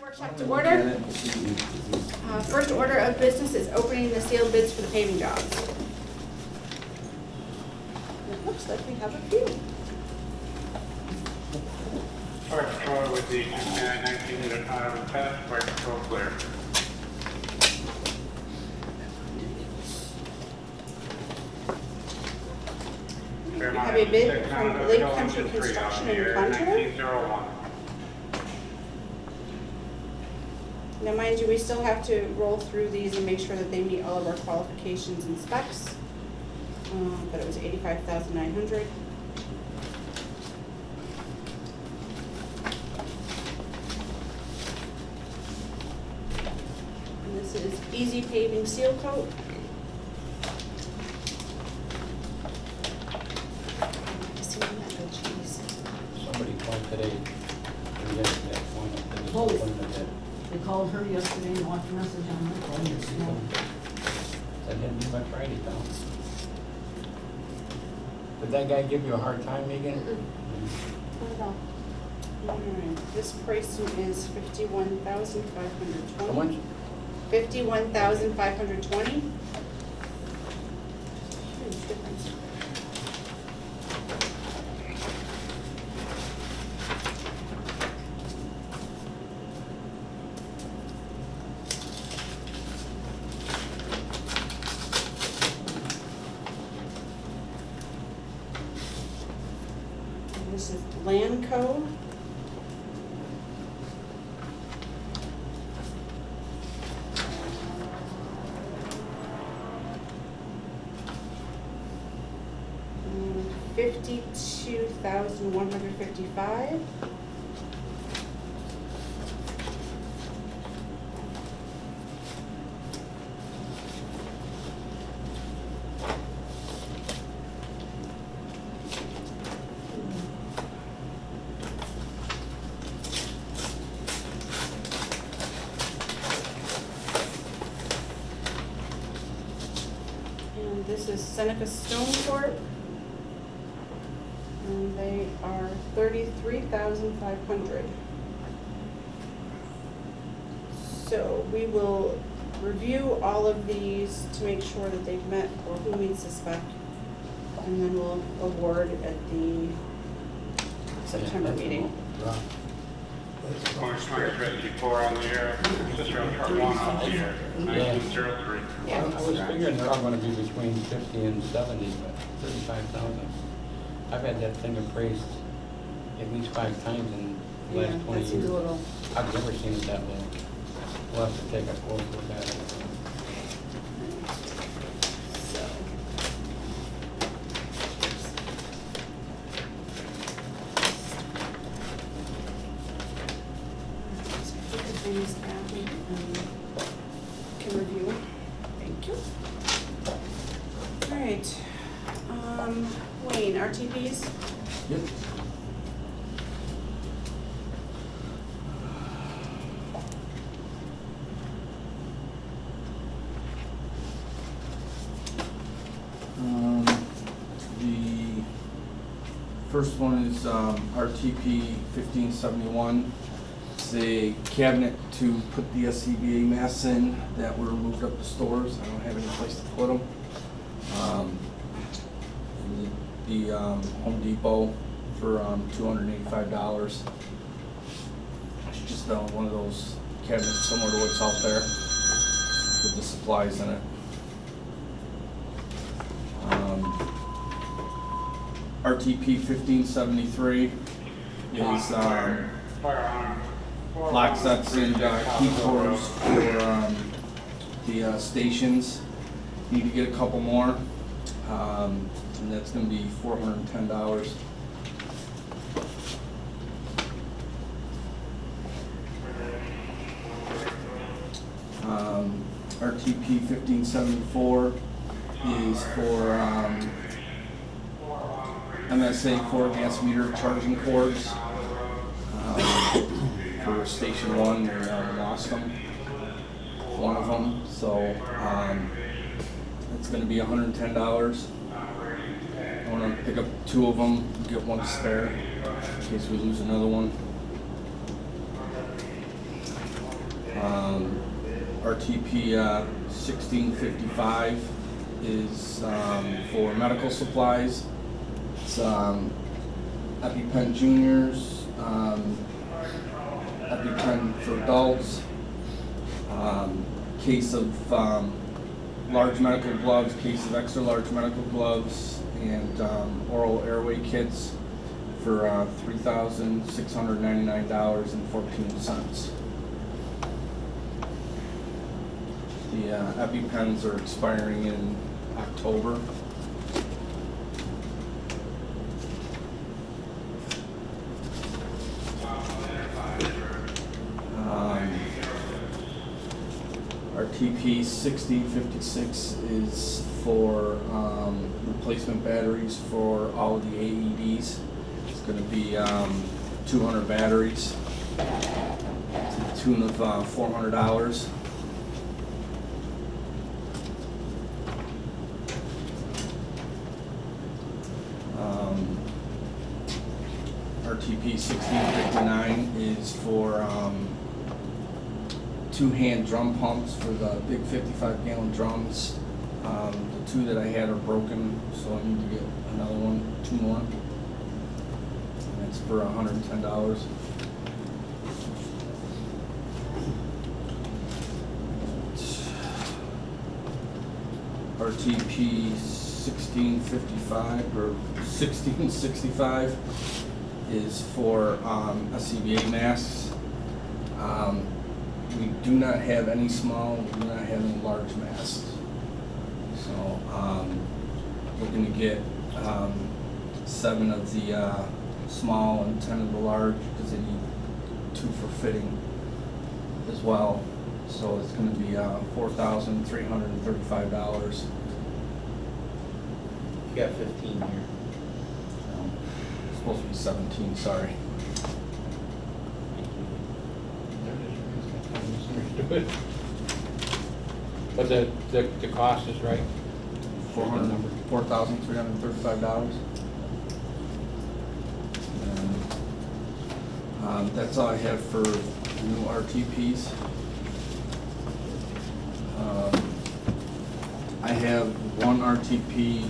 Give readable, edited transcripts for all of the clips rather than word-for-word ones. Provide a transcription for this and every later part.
Workshop to order. First order of business is opening the sealed bids for the paving jobs. It looks like we have a few. First order with the 2019 Untitled Chapter, by control clear. We have a bid from Lake Country Construction and Contour. 1901. Now, mind you, we still have to roll through these and make sure that they meet all of our qualifications and specs. But it was $85,900. And this is Easy Paving Seal Coat. Somebody called today, and yesterday, one of them, Oh. just opened the bid. They called her yesterday and left a message on my phone. I didn't do my Friday down. Did that guy give you a hard time again? Alright, this pricing is $51,520. How much? $51,520. Huge difference. And this is Landco. $52,155. And this is Seneca Stone Corp. And they are $33,500. So we will review all of these to make sure that they've met or who meets the spec. And then we'll award at the September meeting. Right. 2054 on the air, sister on truck 1 on the air, 1903. Yeah. I was figuring they're all gonna be between 50 and 70, but 35,000. I've had that thing appraised at least 5 times in the Yeah, last 20 that seems years. a little. I've never seen it that low. We'll have to take a close look at it. So. Things that we can review. Thank you. All right. Wayne, RTPs? Yep. The first one is RTP 1571. It's a cabinet to put the SCBA masks in that were moved up the stores. I don't have any place to put them. The Home Depot for $285. It's just one of those cabinets similar to what's out there with the supplies in it. RTP 1573 is lock sets and key cores for the stations. Need to get a couple more, and that's going to be $410. RTP 1574 is for MSA 4 gas meter charging cords. For Station 1, they lost them, one of them, so it's going to be $110. I want to pick up 2 of them, get one spare in case we lose another one. RTP 1655 is for medical supplies. It's EpiPen Juniors, EpiPen for adults, case of large medical gloves, case of extra large medical gloves, and oral airway kits for $3,699.14. The EpiPens are expiring in October. RTP 1656 is for replacement batteries for all of the AEDs. It's going to be 200 batteries to the tune of $400. RTP 1659 is for 2 hand drum pumps for the big 55-gallon drums. The 2 that I had are broken, so I need to get another one, 2 more. And it's for $110. RTP 1655 or 1665 is for SCBA masks. We do not have any small, we do not have any large masks. So we're going to get 7 of the small and 10 of the large because they need 2 for fitting as well. So it's going to be $4,335. You got 15 here. It's supposed to be 17, sorry. But the cost is right? $4,335. That's all I have for new RTPs. I have one RTP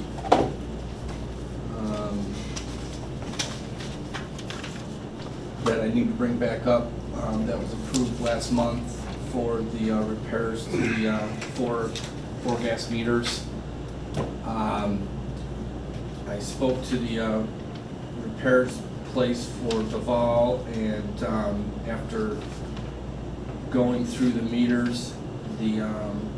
that I need to bring back up that was approved last month for the repairs to the 4 gas meters. I spoke to the repairs place for Duval, and after going through the meters, the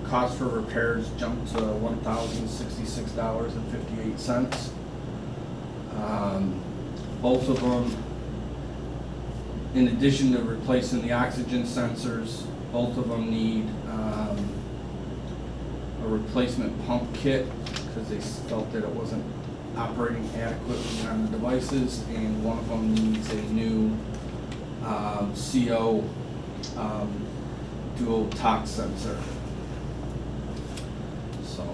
cost for repairs jumped to $1,066.58. Both of them, in addition to replacing the oxygen sensors, both of them need a replacement pump kit because they felt that it wasn't operating adequately on the devices, and one of them needs a new CO dual tox sensor. So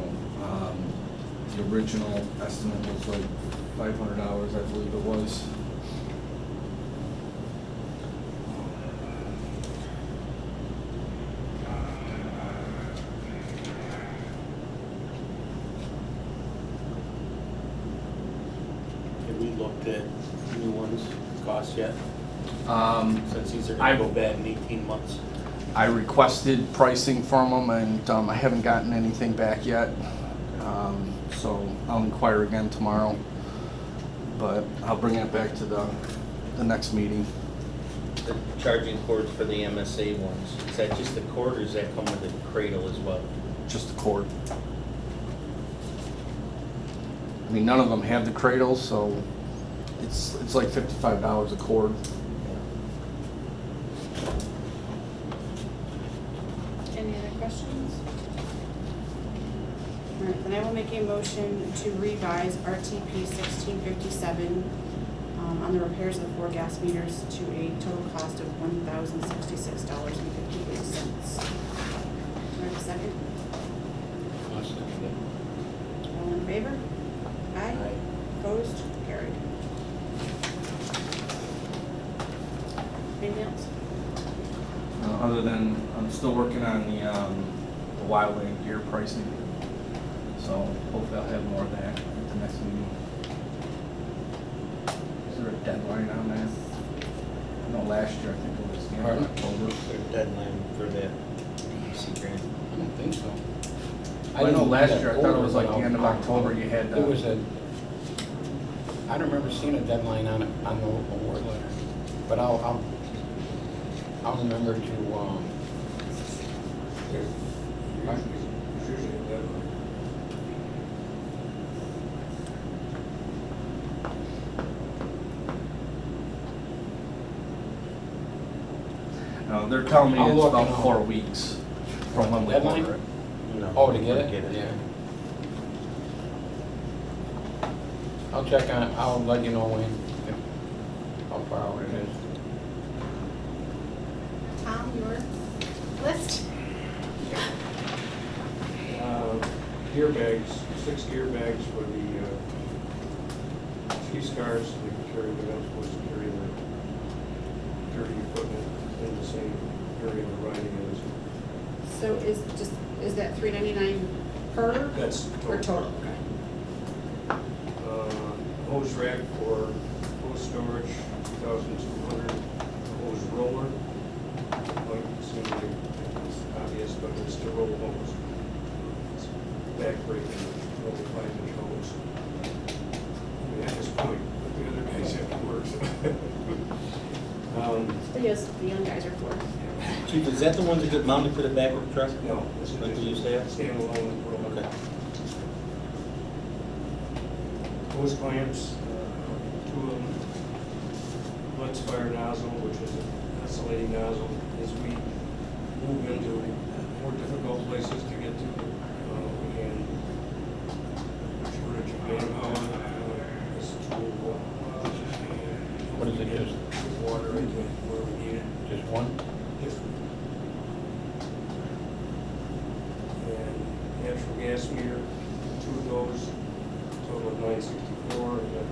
the original estimate was like $500, I believe it was. Have we looked at new ones, cost yet? Since these are I- gonna go bad in 18 months. I requested pricing from them, and I haven't gotten anything back yet. So I'll inquire again tomorrow, but I'll bring it back to the next meeting. The charging cords for the MSA ones, is that just the cord or does that come with a cradle as well? Just the cord. I mean, none of them have the cradle, so it's like $55 a cord. Any other questions? All right, then I will make a motion to revise RTP 1657 on the repairs of the 4 gas meters to a total cost of $1,066.58. Do I have a second? I'll second it. All in favor? Aye. Opposed? Carried. Anything else? other than I'm still working on the wildland gear pricing. So hopefully I'll have more of that at the next meeting. Is there a deadline on that? I know last year I think it was the end of Pardon? October. Their deadline for that DEC grant. I don't think so. I know didn't last get year, I thought it was like the order, end of but October you had It was the, I don't remember seeing a deadline on it, on the award letter, but I'll remember to, what? no, they're telling me I'll it's look about and I'll- 4 weeks from when we Deadline? order it. No. Oh, to get it? Yeah. I'll check on it, I'll let you know when, how far out it is. Tom, your list? Gear bags, 6 gear bags for the chief's cars. They can carry, they're not supposed to carry the dirty equipment in the same area the riding is. So is that $3.99 per? That's Or total, okay. Hose rack for hose storage, 2,200. Hose roller, like, seems like it's obvious, but it's to roll hose. It's back breaking, only 5-inch hose. I mean, at this point, but the other guys have to work, so. Yes, the young guys are for. Chief, is that the ones that get mounted to the back of the truck? No, this is Like just you used to have? standalone roller. Okay. Hose clamps, 2 of them. Blood fire nozzle, which is an oscillating nozzle, as we move into more difficult places to get to, and shortage of manpower, this tool will. What is it, just Water into where we need it. just one? Just. And natural gas meter, 2 of those, total of 964. And the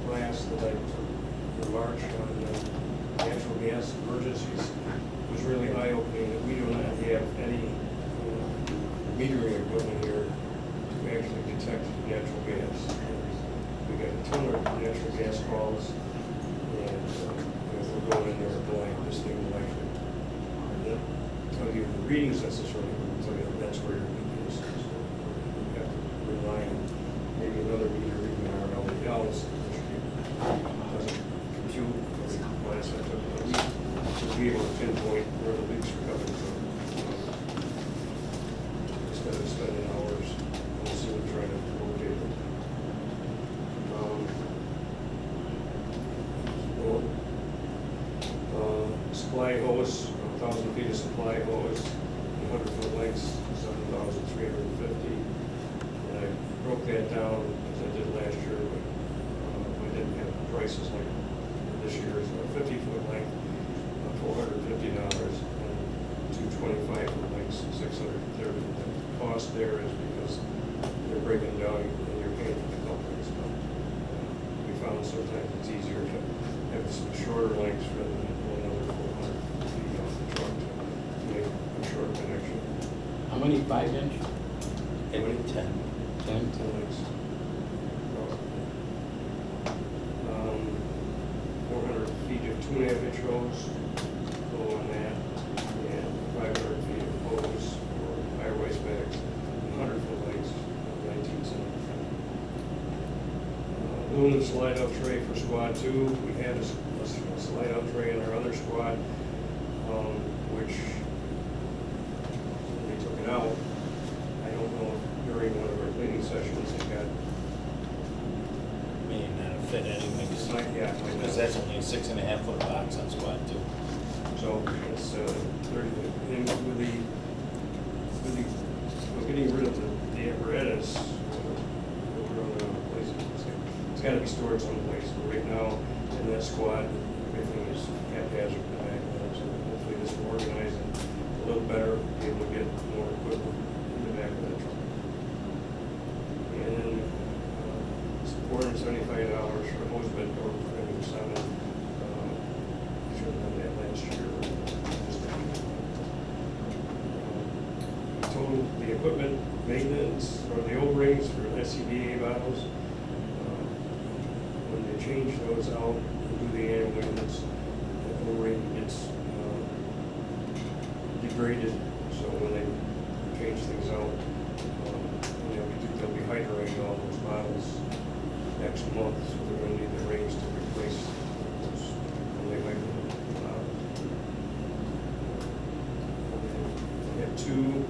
class that I took in March on natural gas emergencies was really eye-opening that we do not have any metering equipment here to actually detect natural gas. We got a ton of natural gas calls, and we're going in there blind. This thing will actually tell you the readings necessarily, but it'll tell you that's where your leak is. So we have to rely on maybe another meter, even our LEDs, which doesn't compute the class I took the week, to be able to pinpoint where the leaks are coming from. Instead of spending hours on the sewer trying to locate them. Supply hose, 1,000 feet of supply hose, 100-foot lengths, 7,350. And I broke that down as I did last year, but I didn't have prices like this year's. 50-foot length, $450, and 225-foot lengths, $630. The cost there is because they're breaking down and you're paying for the companies. We found sometimes it's easier to have some shorter lengths rather than another 400 feet off the truck to make a short connection. How many 5-inch? 10. 10? 10 lengths. 400 feet of 2.5-inch hose, go on that, and 500 feet of hose for higher waist bags, 100-foot lengths, 1975. Aluminum slide-out tray for squad 2. We had a slide-out tray in our other squad, which when we took it out, I don't know if during one of our cleaning sessions it got. May not have fit anyway, It's not, yeah. because that's only a 6.5-foot box on squad 2. So it's 30, and with getting rid of the apparatus, we're going to place it. It's got to be stored someplace. But right now, in that squad, everything is haphazard. So hopefully this will organize it a little better, be able to get more equipment in the back of the truck. And then $475 for a hose bed door for M7. Should have done that last year. Just equipment maintenance or the O-rings for SCBA bottles. When they change those out and do the annual maintenance, the O-ring gets degraded. So when they change things out, they'll be hydrating all those bottles next month. So they're going to need the rings to replace those when they hydrate the bottles. We have two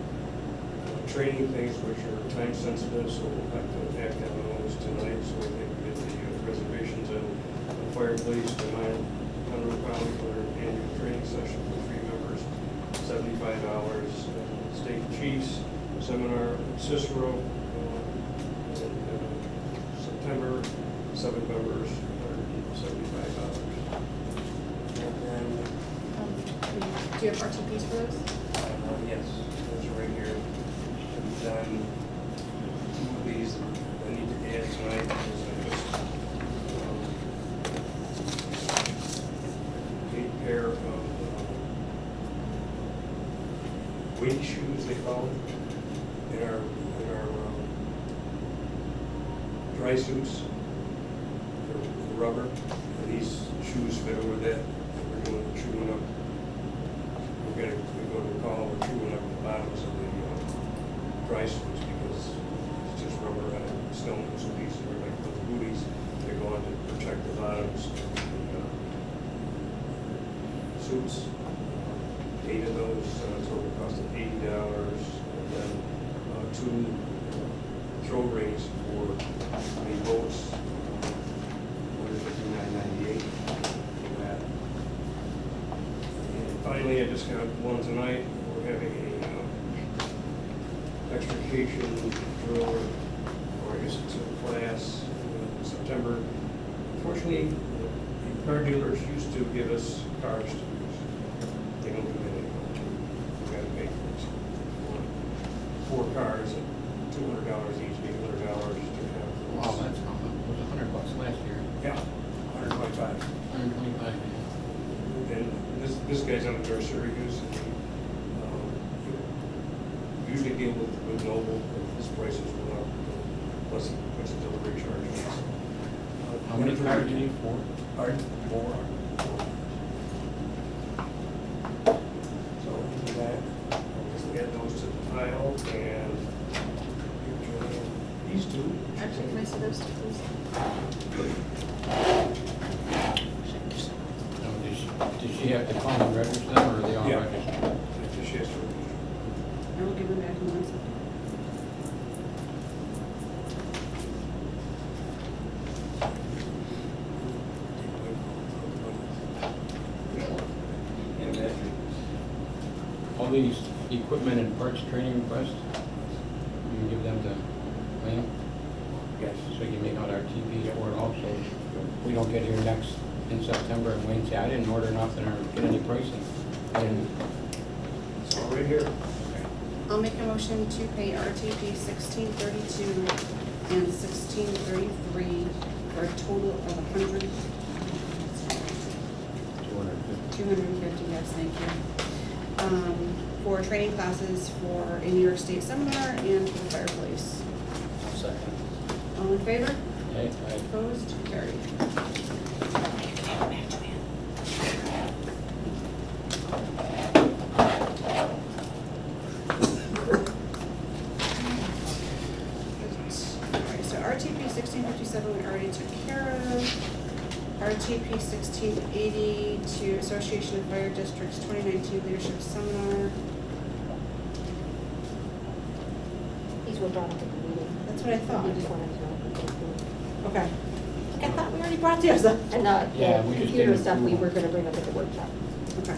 training things which are time sensitive, so we'll have to act on those tonight so we can get the reservations in the fireplace to Monroe County for their annual training session for 3 members, $75. State Chiefs Seminar at Cicero in September, 7 members, $175. And then, Do you have RTPs for those? yes, those are right here. I've done 2 of these that I need to add tonight because I just 8 pair of wing shoes, they call it, in our dry suits. They're rubber, and these shoes fit over that. And we're doing the chewing up. We're going to call we're chewing up the bottoms of the dry suits because it's just rubber and stone. So these are like those booties. They go on to protect the bottoms of the suits. 8 of those, total cost of $80, and then 2 throw rings for the boats, $159.98 for that. And finally, I just got one tonight. We're having a extrication drill, or I guess it's a class in September. Unfortunately, the car dealers used to give us cars to use. They don't do that anymore. We got to pay for 4 cars at $200 each, $800 to have. Wow, that's how much, it was $100 last year. Yeah, 125. 125, And this guy's out of Syracuse, and we usually deal with Noble, but his prices went up, plus he puts a delivery charge on us. How many cars do you need? 4? Pardon? 4. So we'll do that. I'll just add those to the pile, and these 2. Actually, can I see those two, please? Did she have to call and register them, or are they all Yeah. registered? She has to register. I will give them back in 1 second. All these equipment and parts training requests, you can give them to Wayne, Yes. so you can make out our TVs for it also. We don't get here next in September and Wayne say, I didn't order nothing or get any pricing. And It's all right here. I'll make a motion to pay RTP 1632 and 1633 for a total of 250, yes, thank you. For training classes for a New York State seminar and for the fireplace. second. All in favor? Okay, Opposed? Carried. Alright, so RTP 1657 we already took care of. RTP 1680 to Association of Fire Districts 2019 Leadership Seminar. These were brought up at the meeting. That's what I thought. We just wanted to know. Okay. I thought we already brought these up. And Yeah, the we just computer didn't stuff we approve were them. gonna bring up at the workshop, Okay.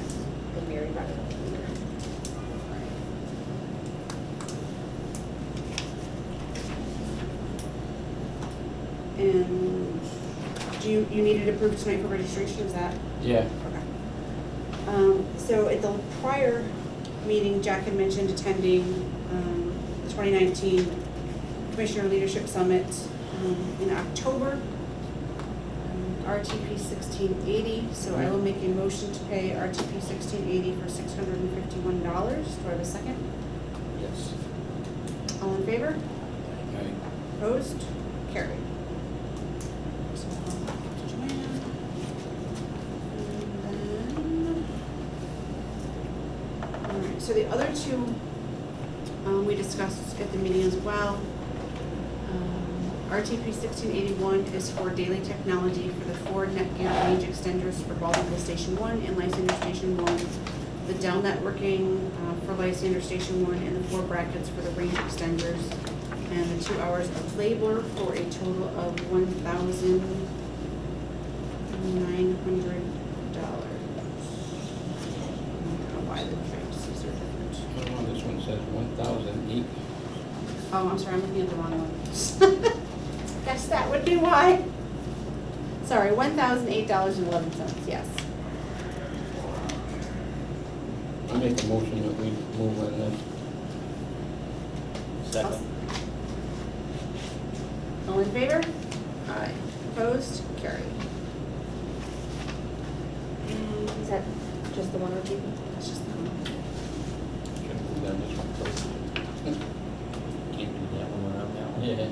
and Mary brought it up. And do you need it approved tonight for registration, is that? yeah, Okay. So at the prior meeting, Jack had mentioned attending the 2019 Commissioner Leadership Summit in October, RTP 1680. So I will make a motion to pay RTP 1680 for $651. Do I have a second? yes. All in favor? Okay. Opposed? Carried. So, Joanne. And then, all right, so the other two, we discussed at the meeting as well. RTP 1681 is for daily technology for the Ford Netgear range extenders for Baldwinville Station 1 and Lysander Station 1, the Dell networking for Lysander Station 1, and the 4 brackets for the range extenders, and the 2 hours of labor for a total of $1,900. I don't know why the prices are different. I don't know, this one says 1,008. Oh, I'm sorry, I'm looking at the wrong one. Guess that would be why. Sorry, $1,008.11, yes. I make a motion that we move on this. Second. All in favor? Aye. Opposed? Carried. Is that just the one RTP? That's just the one. Should move down this one first. Can't do that one without that one. Yeah.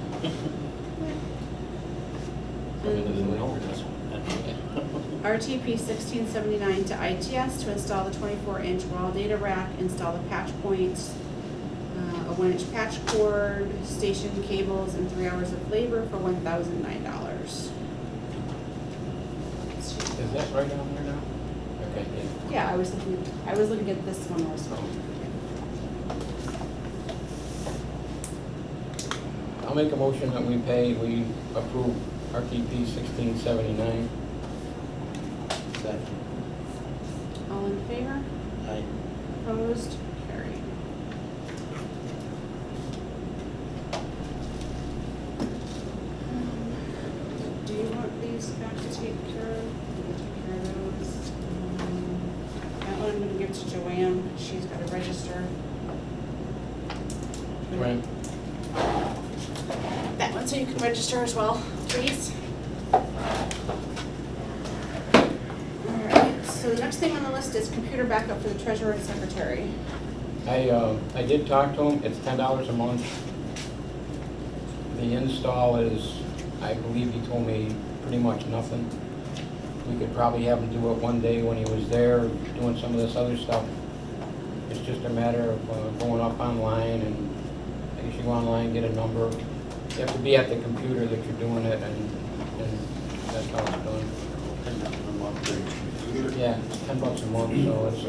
RTP 1679 to ITS to install the 24-inch raw data rack, install the patch points, a 1-inch patch cord, station cables, and 3 hours of labor for $1,009. Is that right on there now? Okay, yeah. Yeah, I was looking at this one also. I'll make a motion that we approve RTP 1679. Second. All in favor? Aye. Opposed? Carried. Do you want these back to take care of? We'll take care of those. That one I'm gonna give to Joanne. She's got to register. Right. That one so you can register as well, please. Alright, so the next thing on the list is computer backup for the treasurer and secretary. I did talk to him, it's $10 a month. The install is, I believe he told me, pretty much nothing. We could probably have him do it one day when he was there, doing some of this other stuff. It's just a matter of going up online, and I guess you go online, get a number. You have to be at the computer that you're doing it, and that's how it's done. Yeah, it's $10 a month, so it's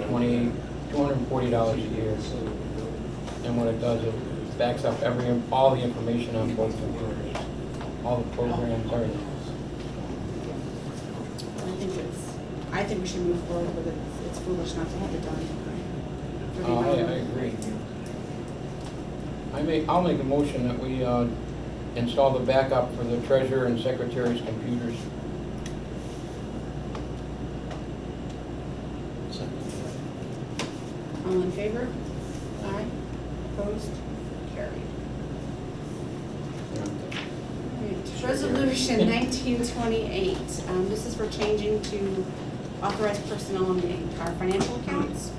$240 a year. And what it does, it backs up all the information on both computers, all the programs, everything. I think we should move forward with it. It's foolish not to have it done. I agree. I'll make a motion that we install the backup for the treasurer and secretary's computers. All in favor? Aye. Opposed? Carried. Right. Resolution 1928. This is for changing to authorized personnel in our financial accounts.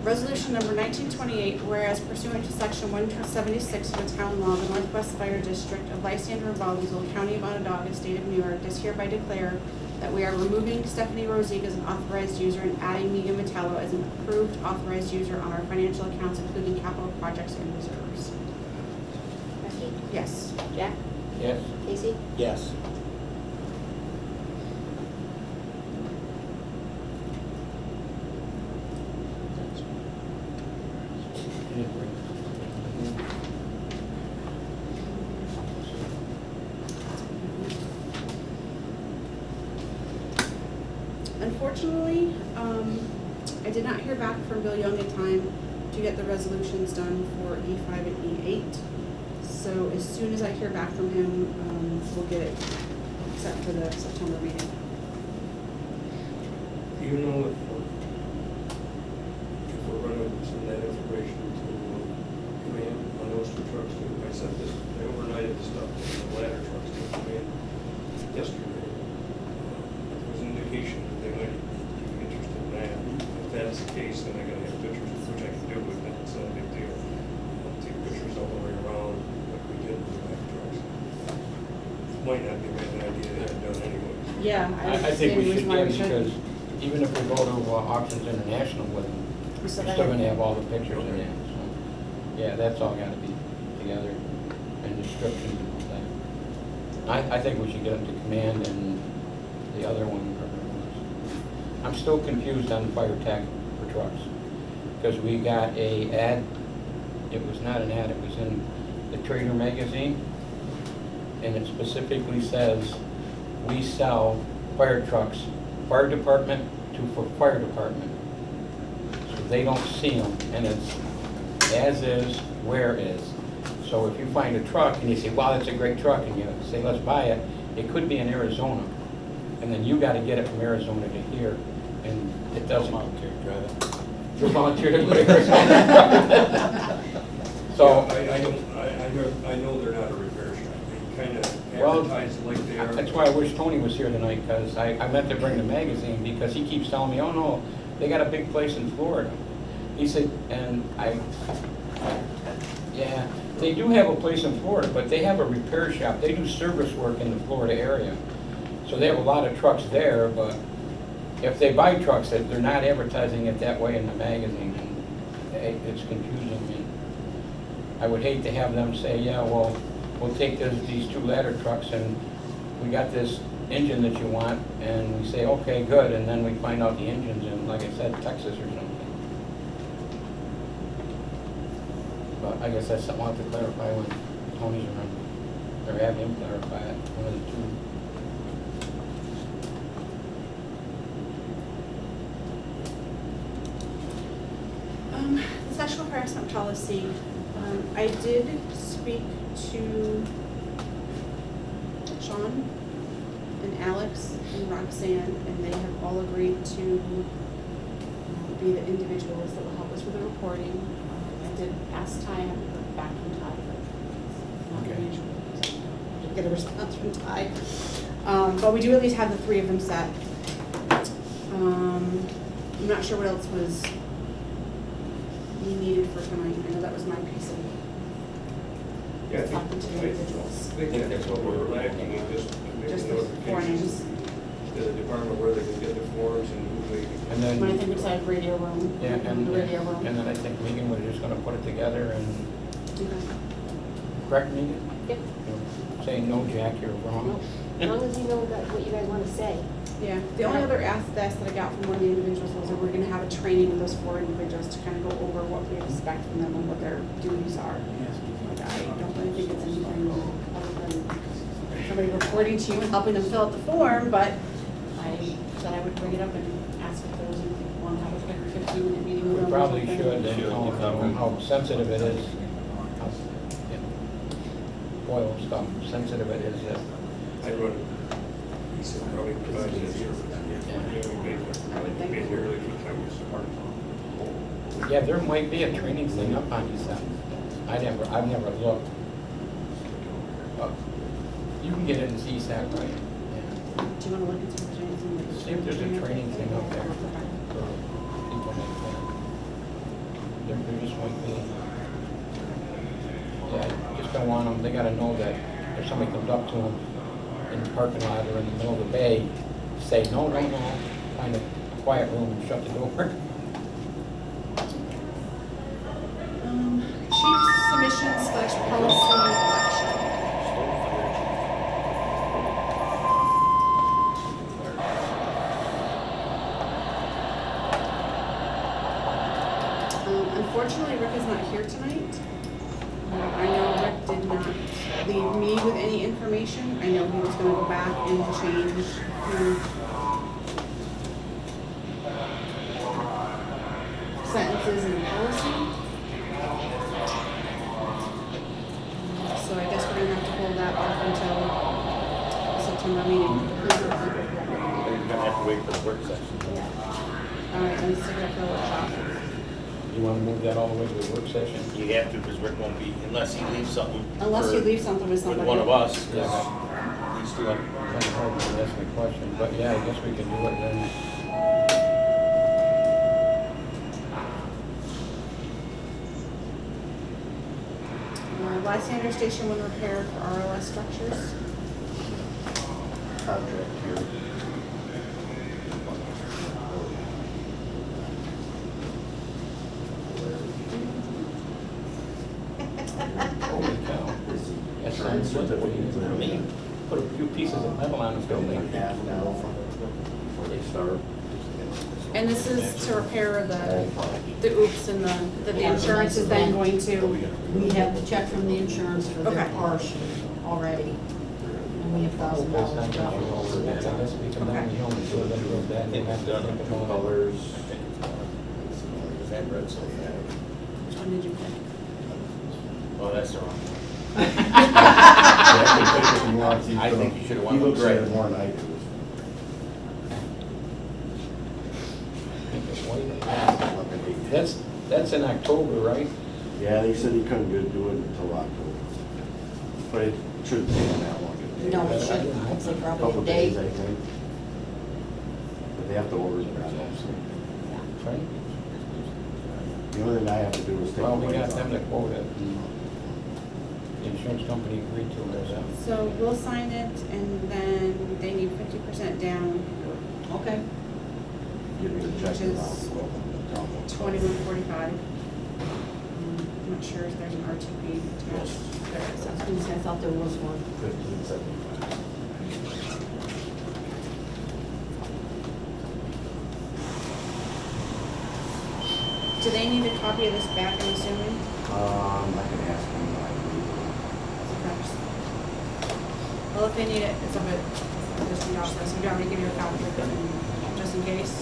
Resolution number 1928, whereas pursuant to section 176 of the town law of the Northwest Fire District of Lysander and Baldwinsville, County of Onondaga, State of New York, does hereby declare that we are removing Stephanie Rosique as an authorized user and adding Mega Metallo as an approved authorized user on our financial accounts, including capital projects and reserves. Becky? Yes. Jack? Yes? Casey? Yes. Unfortunately, I did not hear back from Bill Young in time to get the resolutions done for E5 and E8. So as soon as I hear back from him, we'll get it set for the September meeting. Do you know if we're running some of that information to command on those two trucks too? I sent this, I overnighted the stuff in the ladder trucks to command yesterday. There was an indication that they might be interested in that. If that's the case, then I gotta have pictures, which I can do with it, it's not a big deal. might not be a bad idea to have it done anyway. Yeah, I think we should get get, because even if we go to Auctions International with them, We we're still still gotta- gonna have all the pictures in there, so. Yeah, that's all gotta be together, and descriptions and all that. I think we should get them to command and the other one. I'm still confused on fire tech for trucks, because we got a ad, it was not an ad, it was in the Trader magazine, and it specifically says, we sell fire trucks, fire department for fire department. So they don't see them, and it's as is, where is. So if you find a truck and you say, wow, that's a great truck, and you say, let's buy it, it could be in Arizona. And then you gotta get it from Arizona to here, and it doesn't. Volunteer to drive it. You volunteer to go to Arizona. So. I know they're not a repair shop. They kind of Well, advertise like they are. That's why I wish Tony was here tonight, because I meant to bring the magazine, because he keeps telling me, oh no, they got a big place in Florida. He said, yeah, they do have a place in Florida, but they have a repair shop. They do service work in the Florida area. So they have a lot of trucks there, but if they buy trucks, they're not advertising it that way in the magazine, and it's confusing me. I would hate to have them say, yeah, well, we'll take these 2 ladder trucks and we got this engine that you want, and we say, okay, good, and then we find out the engine's in, like I said, Texas or something. But I guess that's something I'll have to clarify when Tony's around, or have him clarify it, one of the 2. The sexual harassment policy, I did speak to Sean and Alex and Roxanne, and they have all agreed to be the individuals that will help us with the reporting. I did ask Ty, I haven't heard back from Ty, but it's not Okay. unusual. So I didn't get a response from Ty. But we do at least have the 3 of them set. I'm not sure what else was needed for tonight. I know that was my piece of Yeah, I talking to the individuals. think that's what we're lacking, is just Just making the notifications forms. to the department where they can get the forms and who they can. And then. When I think we decided radio room. Yeah, and The radio room. then I think Megan was just gonna put it together and, Okay. correct, Megan? Yep. Say, no, Jack, you're wrong. As long as you know what you guys want to say. Yeah, the only other ask that I got from one of the individuals was that we're gonna have a training with those 4 individuals to kind of go over what we expect from them and what their duties are. Like, I don't really think it's anything other than somebody reporting to you and helping them fill out the form, but I said I would bring it up and ask if there was anything you want to have a quick 15-minute meeting with We them. or probably something. should, and how sensitive it is. How, oil stuff, sensitive it is, that. I run, he said probably provides that service. I would think. Maybe early for time was hard. Yeah, there might be a training thing up on ESAP. I've never looked. But you can get it in ESAP, right? Yeah. Do you want to look into the training? See if there's a training thing up there for people like that. There just might be. Yeah, just don't want them, they gotta know that if somebody comes up to them in the parking lot or in the middle of the bay, say, no, find a quiet room and shut the door. Chief submission/policy election. Unfortunately, Rick is not here tonight. I know Rick did not leave me with any information. I know he was gonna go back and change sentences in the policy. So I guess we're gonna have to hold that off until September meeting. You're gonna have to wait for the work session. All right, let's take it up for the workshop. You wanna move that all the way to the work session? You have to, because Rick won't be, unless he leaves something. Unless you leave something with somebody. With one of us, because Yeah. he's still on. Kind of hard to ask me a question, but yeah, I guess we can do it then. Bystander Station 1 repair for RLS structures. contract here. Holy cow. That's unbelievable. Put a few pieces of metal on the building. Half now before they start. And this is to repair the oops and the insurance is then going to, We have the check from the insurance for their Okay. portion already. And we have $1,000 left. I guess we can only own two of them with that. I think it's done in Think two about it. colors. Because that red so fast. which one did you pick? Oh, that's the wrong one. I think you should've went He with looks at gray. it more than I do. That's in October, right? Yeah, they said he couldn't do it until October. But it shouldn't take him that long. No, it shouldn't. I'd say probably Couple a day. days, I think. But they have to order the rest. Right? The only thing I have to do is take. Well, we the got lights them off. to quote it. The insurance company agreed to it, so. So we'll sign it and then they need 50% down, Okay. Give me the check. Which and is I'll- 2145. I'm not sure if there's an RTP attached. There is. I thought there was one. 1575. Do they need a copy of this back, I'm assuming? I can ask him. Well, if they need it, it's a bit, just the office. You want me to give you a copy of it, just in case?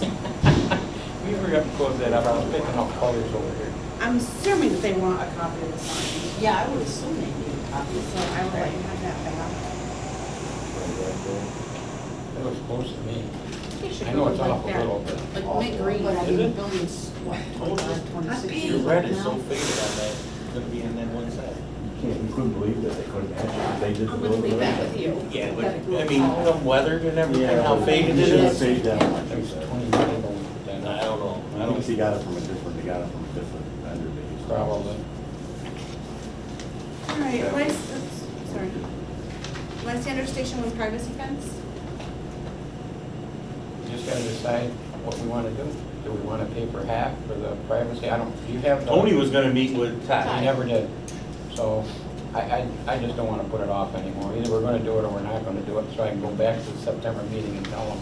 We forgot to close that up. I was picking up colors over here. I'm assuming that they want a copy of the sign, Yeah, I would assume they need a copy. so I will let you have that back. It looks close to me. It should I know go it's like off a that. little bit. Like mint green. But I Is mean, the it? building's, what, 25, 26 Your years red old is so now? faded on that, it's gonna be on that one side. You couldn't believe that they couldn't match it. They did the I'm gonna leave that with you. Yeah, but, I mean, come weathered and everything, Yeah, how but faded you it shouldn't is. fade that much. That was he said. 20 years ago. Then I don't know, I I don't think he got it from a different vendor. They used. Probably. All right, sorry. My standard station was privacy fence. Just gotta decide what we wanna do. Do we wanna pay for half for the privacy? I don't, do you have the? Tony was gonna meet with We Ty. never did. So I just don't wanna put it off anymore. Either we're gonna do it or we're not gonna do it, so I can go back to the September meeting and tell them,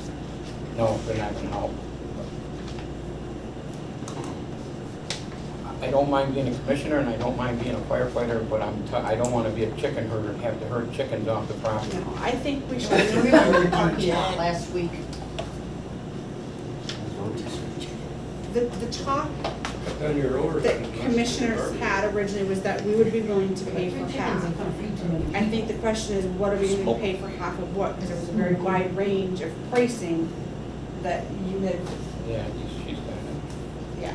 no, they're not gonna help. I don't mind being a commissioner and I don't mind being a firefighter, but I don't wanna be a chicken herder and have to herd chickens off the property. No, I think we should. We were in the parking lot last week. The talk On your orders. that commissioners had originally was that we would be willing to pay for Chickens half. and couldn't feed too many I think the question is, what are we going to pay for half of what? Because there was a very wide range of pricing that you had, Yeah, she's got it. yeah.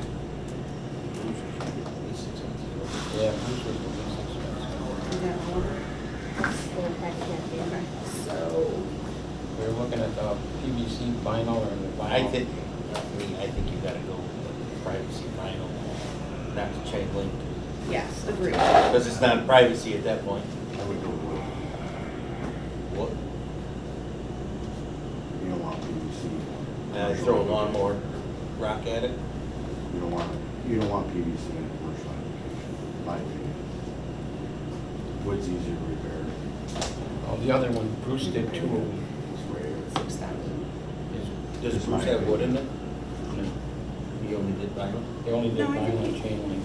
Yeah, Bruce was the least expensive. In that order. Okay, so, We were looking at the PVC vinyl or the vinyl. I think you gotta go with privacy vinyl, not the chain link. yes, agreed. Because it's not privacy at that point. I would go with, What? you don't want PVC. Throw a lawnmower rock at it. You don't want PVC in a commercial application, in my opinion. Wood's easier to repair. Oh, the other one, Bruce did too. It's rare. 6,000. Does Just Bruce my have wood in it? No. He only did vinyl? They only did No, I vinyl think and chain link.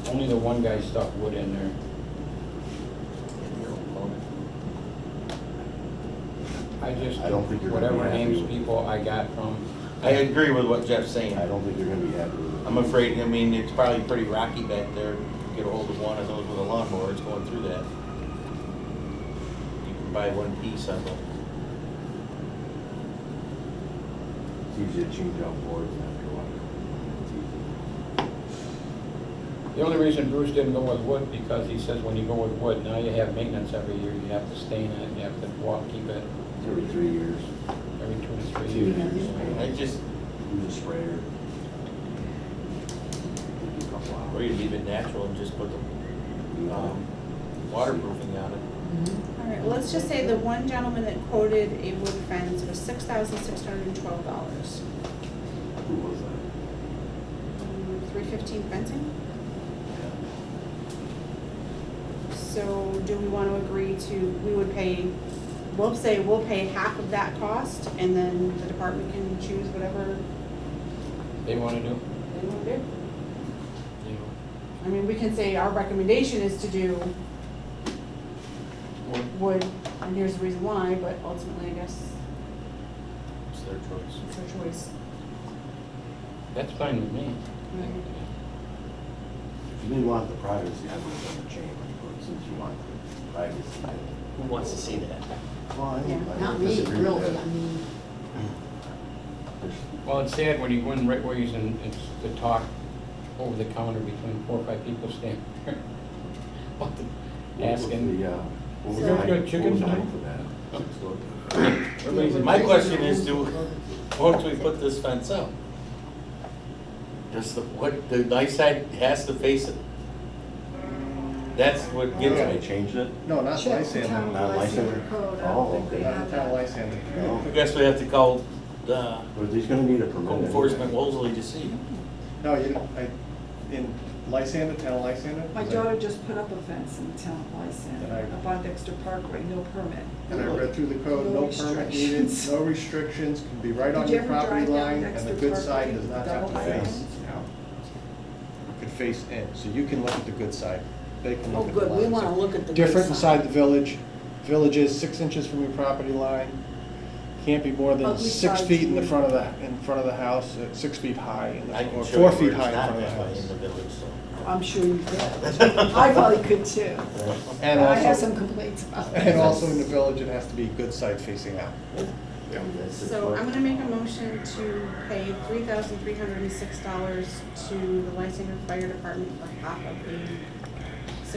Only the one guy stuck wood in there. I don't think you're gonna be whatever happy names with it. people I got from. I agree with what Jeff's saying. I don't think you're gonna be happy with it. I'm afraid, I mean, it's probably pretty rocky back there. Get a hold of one of those with a lawnmower, it's going through that. You can buy one piece of them. It's easy to change out boards after a while. It's easy. The only reason Bruce didn't go with wood, because he says when you go with wood, now you have maintenance every year. You have to stain it, you have to keep it Every 3 years. every 2 to 3 2 years. years. I just, Use a sprayer. or you leave it natural and just put the waterproofing on it. All right, well, let's just say the one gentleman that quoted a wood fence was $6,612. Who was that? 315 fencing? So do we want to agree to, we would pay, we'll say we'll pay half of that cost and then the department can choose whatever They wanna do? they want to do? You know, I mean, we can say our recommendation is to do wood, and here's the reason why, but ultimately, I guess It's their choice. it's their choice. That's fine with me. If you didn't want the privacy, I would have done the chain link, since you want the privacy. Who wants to see that? Well, I Yeah, don't not me, disagree with really, that. I mean, Well, it's sad when you go in right where he's in, it's the talk over the counter between 4 or 5 people standing there. What was Asking. the, what was So- the height, Good chicken what was the now? height for that? 6 foot? Everybody's- My question is, won't we put this fence up? Just the nice side has to face it. That's what gets Yeah, they me. changed it? No, not check the Lysander. town Not Lysander Lysander? code, I Oh, don't think they okay. Not have the town that. Lysander. No. I guess we have to call But he's gonna need a permit. code enforcement Wolseley to see. No, in Lysander, town Lysander. My daughter just put up a fence in the town of And Lysander, I- up on Dexter Parkway, no permit. And I read through the code, No no permit needed, restrictions. no restrictions, can be right on Did you your ever property drive down line, and the Dexter good Parkway side does not have to double face. fence? Could face in, so you can look at the good side. They can Oh, look at the good, we lines. wanna look at the good Different side. inside the village. Village is 6 inches from your property line. Can't be more than Ugly 6 side feet in the view. front of the house, 6 feet high, I can or show 4 you feet where high it's in not front of the that way house. in the village, so. I'm sure you could. I probably could too. And I have also, some complaints about that. and also in the village, it has to be good side facing out. So I'm gonna make a motion to pay $3,306 to the Lysander Fire Department for half of the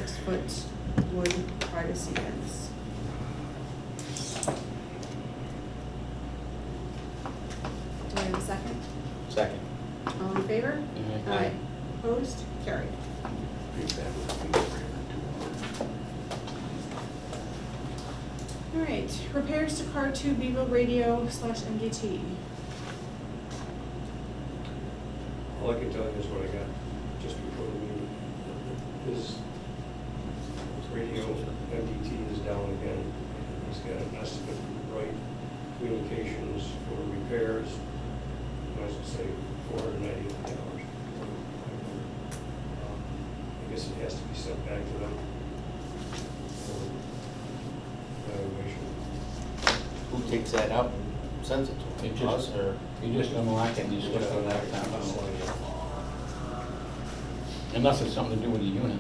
6-foot wood privacy fence. Do I have a second? Second. All in favor? Mhm. Aye. Opposed? Carried. All right, repairs to car 2 Bevo radio / MDT. All I can tell you is what I got just before the meeting. His radio MDT is down again. He's got an estimate from Wright Communications for repairs. I should say $490. I guess it has to be sent back to them for evaluation. Who takes that out and sends it to It them? Us just, or? you just unlock it and you switch to the laptop. Unless it's something to do with the unit.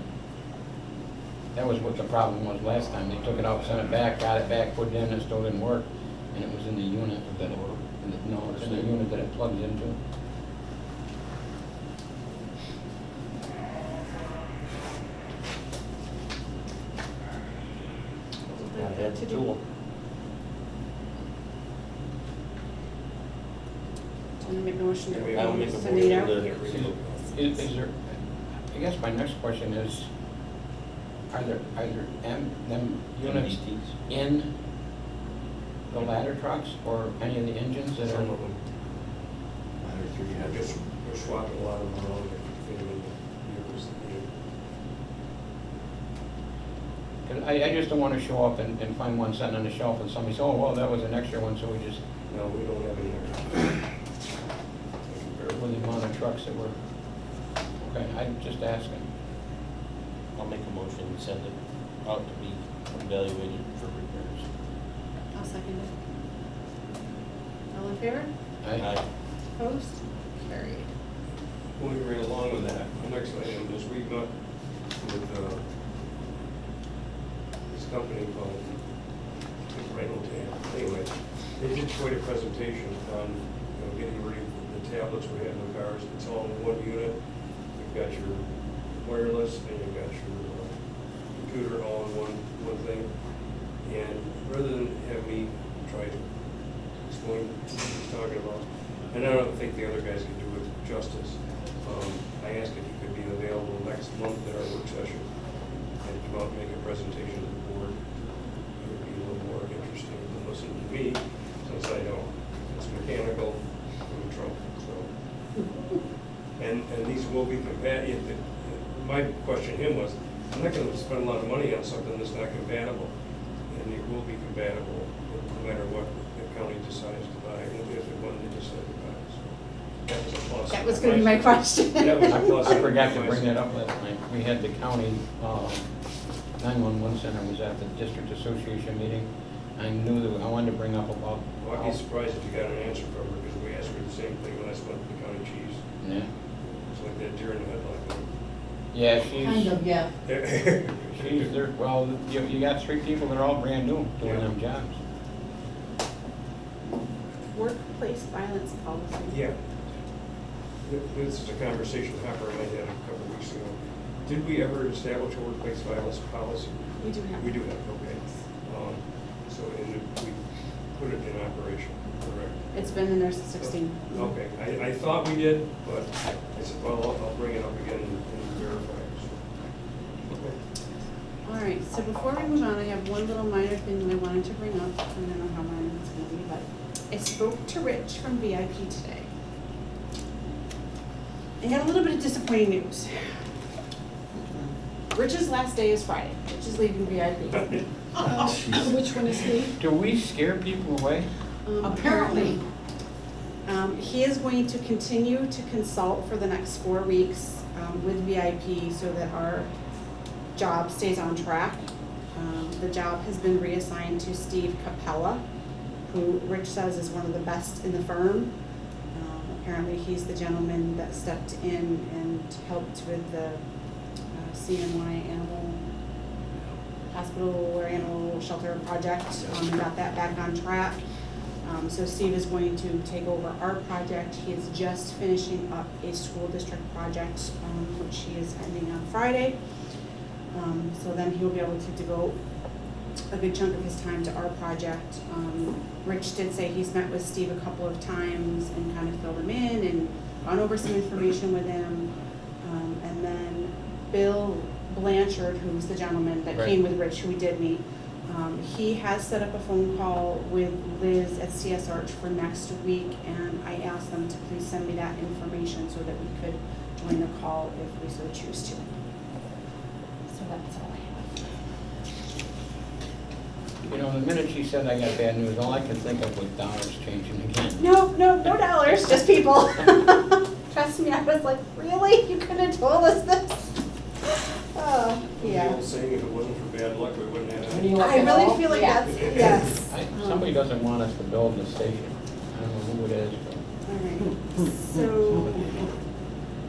That was what the problem was last time. They took it out, sent it back, got it back, put it in, and it still didn't work. And it was in the unit that it, no, it's in the unit that it plugs into. Not that tool. Do you want to make a motion to Maybe I'll make a send it out? motion Is there, I guess my next question is, are there them units MDTs. in the ladder trucks or any of the engines that Some are? of them. We're swapping a lot of them around. Fit them in the vehicles that we need. 'Cause I just don't want to show up and find one sitting on the shelf and somebody says, oh, well, that was an extra one, so we just, No, we don't have any there. with the amount of trucks that were, okay, I'm just asking. I'll make a motion and send it out to be evaluated for repairs. I'll second it. All in favor? Aye. Opposed? Carried. Moving right along with that, the next item is we met with this company called Rental Tab. Anyway, they did quite a presentation on getting rid of the tablets we have in the cars. It's all in one unit. You've got your wireless and you've got your computer all in one thing. And rather than have me try to explain what he's talking about, and I don't think the other guys can do it justice, I asked if he could be available next month at our work session and come out and make a presentation to the board listen to me, since I know it's mechanical control, so. And these will be compatible. My question to him was, I'm not gonna spend a lot of money on something that's not compatible. And it will be compatible no matter what the county decides to buy, and if and when they decide to buy. So that was a plus. That was gonna be my question. That was a plus. I forgot to bring that up last night. We had the county 911 center was at the district association meeting. I knew that I wanted to bring up about. Well, I'd be surprised if you got an answer from her, because we asked her the same thing last month, the county chiefs. Yeah. It's like that deer in the headlight. Yeah, she's. Kind of, yeah. She's there. Well, you got 3 people that are all brand new doing Yeah. them jobs. Workplace violence policy. Yeah. This is a conversation Hopper and I had a couple of weeks ago. Did we ever establish a workplace violence policy? We do have. We do have, okay. So, and we put it in operation, correct? It's been in there since 16. Okay, I thought we did, but I said, well, I'll bring it up again and verify. So, okay. All right, so before we move on, I have one little minor thing that I wanted to bring up. I don't know how minor it's going to be, but I spoke to Rich from VIP today. I got a little bit of disappointing news. Rich's last day is Friday. Rich is leaving VIP. Which one is he? Do we scare people away? Apparently. He is going to continue to consult for the next 4 weeks with VIP so that our job stays on track. The job has been reassigned to Steve Capella, who Rich says is one of the best in the firm. Apparently he's the gentleman that stepped in and helped with the CNY animal hospital or animal shelter project, and got that back on track. So Steve is going to take over our project. He is just finishing up a school district project, which he is ending on Friday. So then he'll be able to devote a good chunk of his time to our project. Rich did say he's met with Steve a couple of times and kind of filled him in and gone over some information with him. And then Bill Blanchard, who's the gentleman that came with Rich, who we did meet, he has set up a phone call with Liz at CS Arch for next week, and I asked them to please send me that information so that we could join the call if we so choose to. So that's all I have. You know, the minute she said I got bad news, all I could think of was dollars changing again. No dollars, just people. Trust me, I was like, really? You could have told us this? Yeah. The old saying, if it wasn't for bad luck, we wouldn't have it. I really feel like that's, yes. Somebody doesn't want us to build the station. I don't know who it is, but. All right, so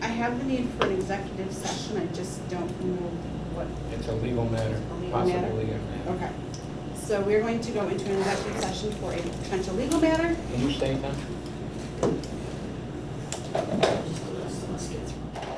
I have the need for an executive session, I just don't know what. It's a legal matter, A legal possible matter? legal matter. Okay, so we're going to go into an executive session for a potential legal matter. Can you state that? Let's get through.